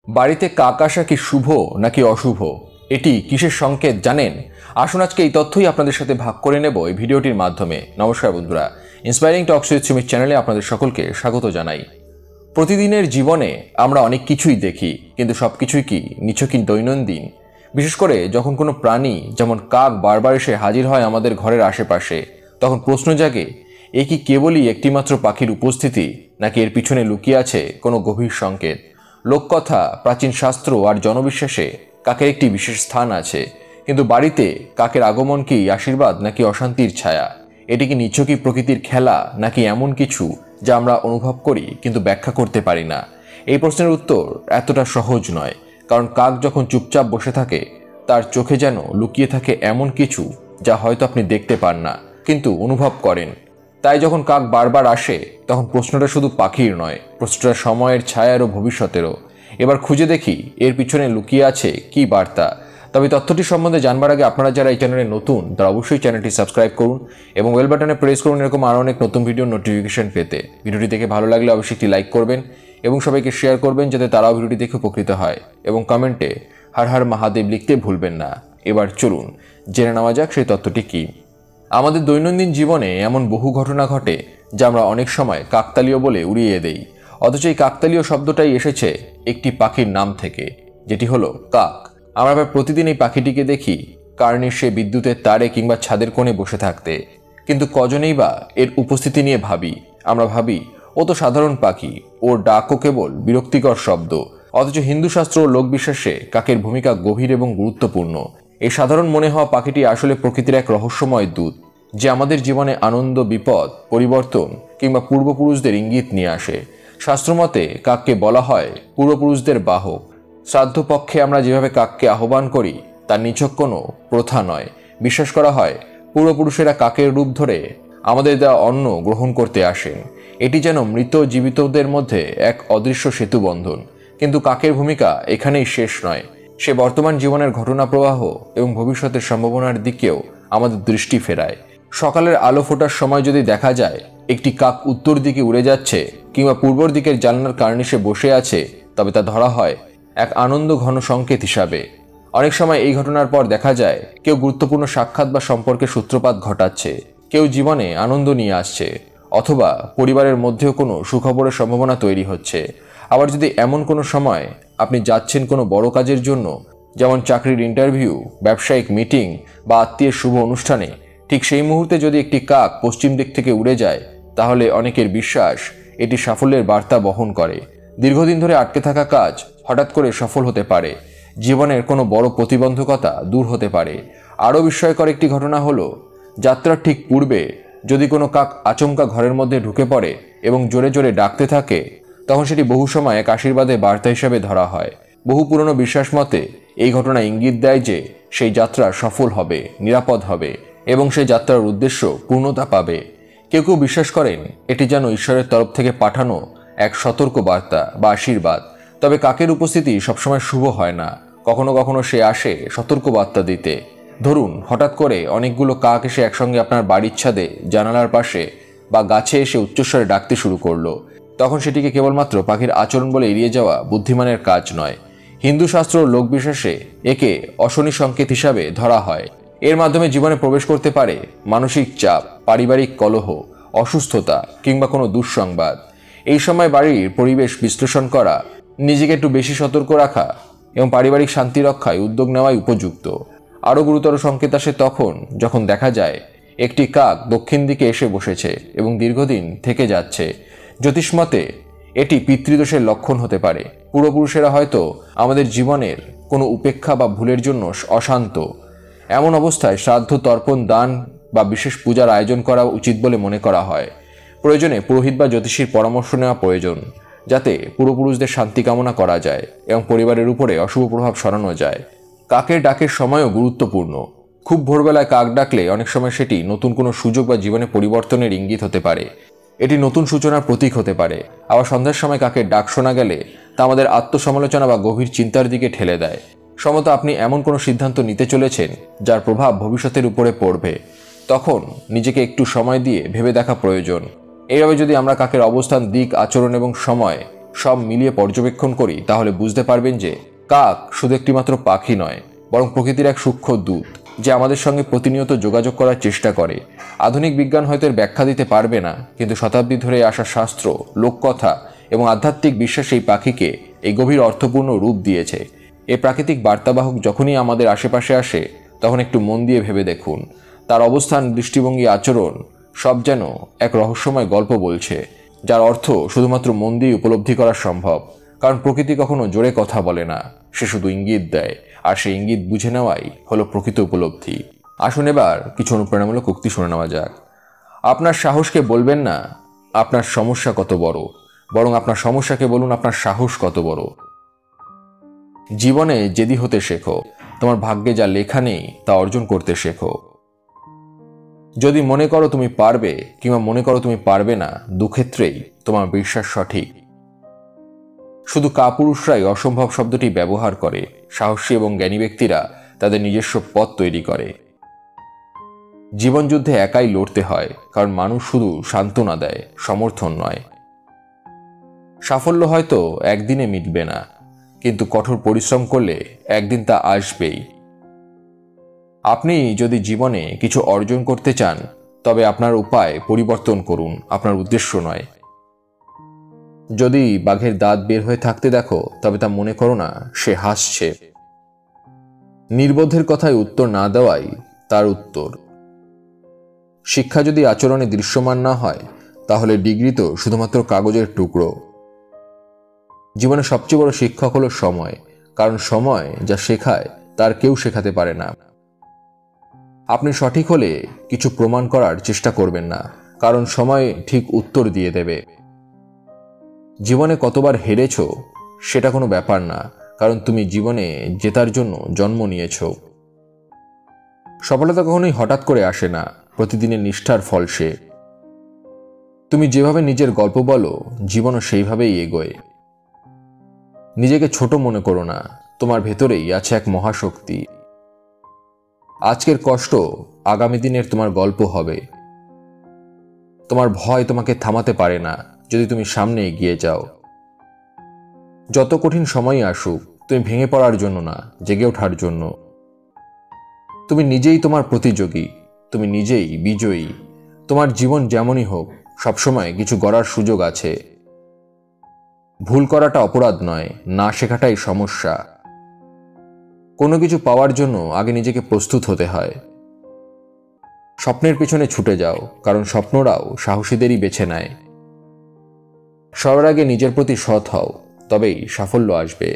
বাড়িতে কাক আসা কি শুভ নাকি অশুভ? এটি কিসের সংকেত জানেন? আসুন আজকে এই তথ্যই আপনাদের সাথে ভাগ করে নেব এই ভিডিওটির মাধ্যমে। নমস্কার বন্ধুরা, ইন্সপায়ারিং টকস উইথ সুমিত চ্যানেলে আপনাদের সকলকে স্বাগত জানাই। প্রতিদিনের জীবনে আমরা অনেক কিছুই দেখি, কিন্তু সবকিছুই কি নিছকই দৈনন্দিন? বিশেষ করে যখন কোনো প্রাণী যেমন কাক বারবার এসে হাজির হয় আমাদের ঘরের আশেপাশে, তখন প্রশ্ন জাগে, এ কি কেবলই একটিমাত্র পাখির উপস্থিতি, নাকি এর পিছনে লুকিয়ে আছে কোনো গভীর সংকেত? লোককথা, প্রাচীন শাস্ত্র আর জনবিশ্বাসে কাকের একটি বিশেষ স্থান আছে, কিন্তু বাড়িতে কাকের আগমন কি আশীর্বাদ নাকি অশান্তির ছায়া? এটি কি নিছকই প্রকৃতির খেলা, নাকি এমন কিছু যা আমরা অনুভব করি কিন্তু ব্যাখ্যা করতে পারি না? এই প্রশ্নের উত্তর এতটা সহজ নয়, কারণ কাক যখন চুপচাপ বসে থাকে তার চোখে যেন লুকিয়ে থাকে এমন কিছু যা হয়তো আপনি দেখতে পান না, কিন্তু অনুভব করেন। তাই যখন কাক বারবার আসে, তখন প্রশ্নটা শুধু পাখির নয়, প্রশ্নটা সময়ের, ছায়ার ও ভবিষ্যতেরও। এবার খুঁজে দেখি এর পিছনে লুকিয়ে আছে কি বার্তা। তবে তথ্যটি সম্বন্ধে জানবার আগে আপনারা যারা এই চ্যানেলে নতুন, তারা অবশ্যই চ্যানেলটি সাবস্ক্রাইব করুন এবং বেল বাটনে প্রেস করুন এরকম আরও অনেক নতুন ভিডিও নোটিফিকেশন পেতে। ভিডিওটি দেখে ভালো লাগলে অবশ্যই একটি লাইক করবেন এবং সবাইকে শেয়ার করবেন, যাতে তারাও ভিডিওটি দেখে উপকৃত হয়। এবং কমেন্টে হর হর মহাদেব লিখতে ভুলবেন না। এবার চলুন জেনে নেওয়া যাক সেই তথ্যটি কী। আমাদের দৈনন্দিন জীবনে এমন বহু ঘটনা ঘটে যা আমরা অনেক সময় কাকতালীয় বলে উড়িয়ে দেই, অথচ এই কাকতালীয় শব্দটাই এসেছে একটি পাখির নাম থেকে, যেটি হলো কাক। আমরা প্রায় প্রতিদিন এই পাখিটিকে দেখি কার্নিশে, বিদ্যুতের তারে কিংবা ছাদের কোণে বসে থাকতে, কিন্তু কজনেই বা এর উপস্থিতি নিয়ে ভাবি? আমরা ভাবি ও তো সাধারণ পাখি, ওর ডাকও কেবল বিরক্তিকর শব্দ। অথচ হিন্দু শাস্ত্র ও লোকবিশ্বাসে কাকের ভূমিকা গভীর এবং গুরুত্বপূর্ণ। এই সাধারণ মনে হওয়া পাখিটি আসলে প্রকৃতির এক রহস্যময় দূত, যে আমাদের জীবনে আনন্দ, বিপদ, পরিবর্তন কিংবা পূর্বপুরুষদের ইঙ্গিত নিয়ে আসে। শাস্ত্রমতে কাককে বলা হয় পূর্বপুরুষদের বাহক। শ্রাদ্ধপক্ষে আমরা যেভাবে কাককে আহ্বান করি তার নিছক কোনো প্রথা নয়। বিশ্বাস করা হয় পূর্বপুরুষেরা কাকের রূপ ধরে আমাদের দেওয়া অন্ন গ্রহণ করতে আসেন। এটি যেন মৃত জীবিতদের মধ্যে এক অদৃশ্য সেতুবন্ধন। কিন্তু কাকের ভূমিকা এখানেই শেষ নয়। সে বর্তমান জীবনের ঘটনা প্রবাহ এবং ভবিষ্যতের সম্ভাবনার দিকেও আমাদের দৃষ্টি ফেরায়। সকালের আলো ফোটার সময় যদি দেখা যায় একটি কাক উত্তর দিকে উড়ে যাচ্ছে কিংবা পূর্বর দিকের জানলার কার্নিশে বসে আছে, তবে তা ধরা হয় এক আনন্দ ঘন সংকেত হিসাবে। অনেক সময় এই ঘটনার পর দেখা যায় কেউ গুরুত্বপূর্ণ সাক্ষাৎ বা সম্পর্কের সূত্রপাত ঘটাচ্ছে, কেউ জীবনে আনন্দ নিয়ে আসছে, অথবা পরিবারের মধ্যেও কোনো সুখবরের সম্ভাবনা তৈরি হচ্ছে। আবার যদি এমন কোনো সময় আপনি যাচ্ছেন কোনো বড় কাজের জন্য, যেমন চাকরির ইন্টারভিউ, ব্যবসায়িক মিটিং বা আত্মীয়ের শুভ অনুষ্ঠানে, ঠিক সেই মুহূর্তে যদি একটি কাক পশ্চিম দিক থেকে উড়ে যায়, তাহলে অনেকের বিশ্বাস এটি সাফল্যের বার্তা বহন করে। দীর্ঘদিন ধরে আটকে থাকা কাজ হঠাৎ করে সফল হতে পারে, জীবনের কোনো বড় প্রতিবন্ধকতা দূর হতে পারে। আরও বিস্ময়কর একটি ঘটনা হলো, যাত্রার ঠিক পূর্বে যদি কোনো কাক আচমকা ঘরের মধ্যে ঢুকে পড়ে এবং জোরে জোরে ডাকতে থাকে, তখন সেটি বহু সময় এক আশীর্বাদের বার্তা হিসেবে ধরা হয়। বহু পুরনো বিশ্বাস মতে এই ঘটনা ইঙ্গিত দেয় যে সেই যাত্রা সফল হবে, নিরাপদ হবে এবং সেই যাত্রার উদ্দেশ্য পূর্ণতা পাবে। কেউ কেউ বিশ্বাস করেন এটি যেন ঈশ্বরের তরফ থেকে পাঠানো এক সতর্ক বার্তা বা আশীর্বাদ। তবে কাকের উপস্থিতি সবসময় শুভ হয় না। কখনো কখনো সে আসে সতর্ক বার্তা দিতে। ধরুন হঠাৎ করে অনেকগুলো কাক এসে একসঙ্গে আপনার বাড়ির ছাদে, জানালার পাশে বা গাছে এসে উচ্চস্বরে ডাকতে শুরু করলো, তখন সেটিকে কেবলমাত্র পাখির আচরণ বলে এড়িয়ে যাওয়া বুদ্ধিমানের কাজ নয়। হিন্দু শাস্ত্র ও লোকবিশ্বাসে একে অশনি সংকেত হিসাবে ধরা হয়। এর মাধ্যমে জীবনে প্রবেশ করতে পারে মানসিক চাপ, পারিবারিক কলহ, অসুস্থতা কিংবা কোনো দুঃসংবাদ। এই সময় বাড়ির পরিবেশ বিশ্লেষণ করা, নিজেকে একটু বেশি সতর্ক রাখা এবং পারিবারিক শান্তি রক্ষায় উদ্যোগ নেওয়াই উপযুক্ত। আরও গুরুতর সংকেত আসে তখন যখন দেখা যায় একটি কাক দক্ষিণ দিকে এসে বসেছে এবং দীর্ঘদিন থেকে যাচ্ছে। জ্যোতিষমতে এটি পিতৃদোষের লক্ষণ হতে পারে। পূর্বপুরুষেরা হয়তো আমাদের জীবনের কোনো উপেক্ষা বা ভুলের জন্য অশান্ত। এমন অবস্থায় শ্রাদ্ধ, তর্পণ, দান বা বিশেষ পূজার আয়োজন করা উচিত বলে মনে করা হয়। প্রয়োজনে পুরোহিত বা জ্যোতিষীর পরামর্শ নেওয়া প্রয়োজন, যাতে পূর্বপুরুষদের শান্তি কামনা করা যায় এবং পরিবারের উপরে অশুভ প্রভাব সরানো যায়। কাকের ডাকের সময়ও গুরুত্বপূর্ণ। খুব ভোরবেলায় কাক ডাকলে অনেক সময় সেটি নতুন কোনো সুযোগ বা জীবনে পরিবর্তনের ইঙ্গিত হতে পারে। এটি নতুন সূচনার প্রতীক হতে পারে। আবার সন্ধ্যার সময় কাকের ডাক শোনা গেলে তা আমাদের আত্মসমালোচনা বা গভীর চিন্তার দিকে ঠেলে দেয়। সম্ভবত আপনি এমন কোনো সিদ্ধান্ত নিতে চলেছেন যার প্রভাব ভবিষ্যতের উপরে পড়বে। তখন নিজেকে একটু সময় দিয়ে ভেবে দেখা প্রয়োজন। এইভাবে যদি আমরা কাকের অবস্থান, দিক, আচরণ এবং সময় সব মিলিয়ে পর্যবেক্ষণ করি তাহলে বুঝতে পারবেন যে কাক শুধু একটি মাত্র পাখি নয়, বরং প্রকৃতির এক সূক্ষ্ম দূত, যে আমাদের সঙ্গে প্রতিনিয়ত যোগাযোগ করার চেষ্টা করে। আধুনিক বিজ্ঞান হয়তো এর ব্যাখ্যা দিতে পারবে না, কিন্তু শতাব্দী ধরে আসা শাস্ত্র, লোককথা এবং আধ্যাত্মিক বিশ্বাস এই পাখিকে এই গভীর অর্থপূর্ণ রূপ দিয়েছে। এই প্রাকৃতিক বার্তাবাহক যখনই আমাদের আশেপাশে আসে তখন একটু মন দিয়ে ভেবে দেখুন, তার অবস্থান, দৃষ্টিভঙ্গি, আচরণ সব যেন এক রহস্যময় গল্প বলছে, যার অর্থ শুধুমাত্র মন দিয়ে উপলব্ধি করা সম্ভব। কারণ প্রকৃতি কখনো জোরে কথা বলে না, সে শুধু ইঙ্গিত দেয়, আর সেই ইঙ্গিত বুঝে নেওয়াই হলো প্রকৃত উপলব্ধি। আসুন এবার কিছু অনুপ্রেরণামূলক উক্তি শুনে নেওয়া যাক। আপনার সাহসকে বলবেন না আপনার সমস্যা কত বড়, বরং আপনার সমস্যাকে বলুন আপনার সাহস কত বড়। জীবনে জেদি হতে শেখো, তোমার ভাগ্যে যা লেখা নেই তা অর্জন করতে শেখো। যদি মনে করো তুমি পারবে কিংবা মনে করো তুমি পারবে না, দুক্ষেত্রেই তোমার বিশ্বাস সঠিক। শুধু কাপুরুষরাই অসম্ভব শব্দটি ব্যবহার করে, সাহসী এবং জ্ঞানী ব্যক্তিরা তাদের নিজস্ব পথ তৈরি করে। জীবনযুদ্ধে একাই লড়তে হয়, কারণ মানুষ শুধু সান্ত্বনা দেয়, সমর্থন নয়। সাফল্য হয়তো একদিনে মিটবে না, কিন্তু কঠোর পরিশ্রম করলে একদিন তা আসবেই। আপনি যদি জীবনে কিছু অর্জন করতে চান, তবে আপনার উপায় পরিবর্তন করুন, আপনার উদ্দেশ্য নয়। যদি বাঘের দাঁত বের হয়ে থাকতে দেখো, তবে তা মনে করো না সে হাসছে। নির্বোধের কথায় উত্তর না দেওয়াই তার উত্তর। শিক্ষা যদি আচরণে দৃশ্যমান না হয়, তাহলে ডিগ্রি তো শুধুমাত্র কাগজের টুকরো। জীবনে সবচেয়ে বড় শিক্ষক হলো সময়, কারণ সময় যা শেখায় তার কেউ শেখাতে পারে না। আপনি সঠিক হলে কিছু প্রমাণ করার চেষ্টা করবেন না, কারণ সময় ঠিক উত্তর দিয়ে দেবে। জীবনে কতবার হেরেছ সেটা কোনো ব্যাপার না, কারণ তুমি জীবনে জেতার জন্য জন্ম নিয়েছ। সফলতা কখনোই হঠাৎ করে আসে না, প্রতিদিনের নিষ্ঠার ফল সে। তুমি যেভাবে নিজের গল্প বলো, জীবনও সেইভাবেই এগোয়। নিজেকে ছোট মনে করো না, তোমার ভেতরেই আছে এক মহাশক্তি। আজকের কষ্ট আগামী দিনের তোমার গল্প হবে। তোমার ভয় তোমাকে থামাতে পারে না, যদি তুমি সামনে এগিয়ে যাও। যত কঠিন সময়ই আসুক, তুমি ভেঙে পড়ার জন্য না, জেগে ওঠার জন্য। তুমি নিজেই তোমার প্রতিযোগী, তুমি নিজেই বিজয়ী। তোমার জীবন যেমনই হোক, সবসময় কিছু গড়ার সুযোগ আছে। ভুল করাটা অপরাধ নয়, না শেখাটাই সমস্যা। কোনো কিছু পাওয়ার জন্য আগে নিজেকে প্রস্তুত হতে হয়। স্বপ্নের পিছনে ছুটে যাও, কারণ স্বপ্নরাও সাহসীদেরই বেছে নেয়। সবার আগে নিজের প্রতি সৎ হও, তবেই সাফল্য আসবে।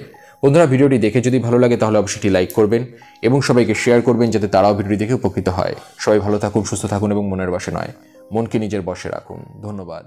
বন্ধুরা, ভিডিওটি দেখে যদি ভালো লাগে তাহলে অবশ্যই লাইক করবেন এবং সবাইকে শেয়ার করবেন, যাতে তারাও ভিডিওটি দেখে উপকৃত হয়। সবাই ভালো থাকুন, সুস্থ থাকুন এবং মনের বশে নয়, মনকে নিজের বশে রাখুন। ধন্যবাদ।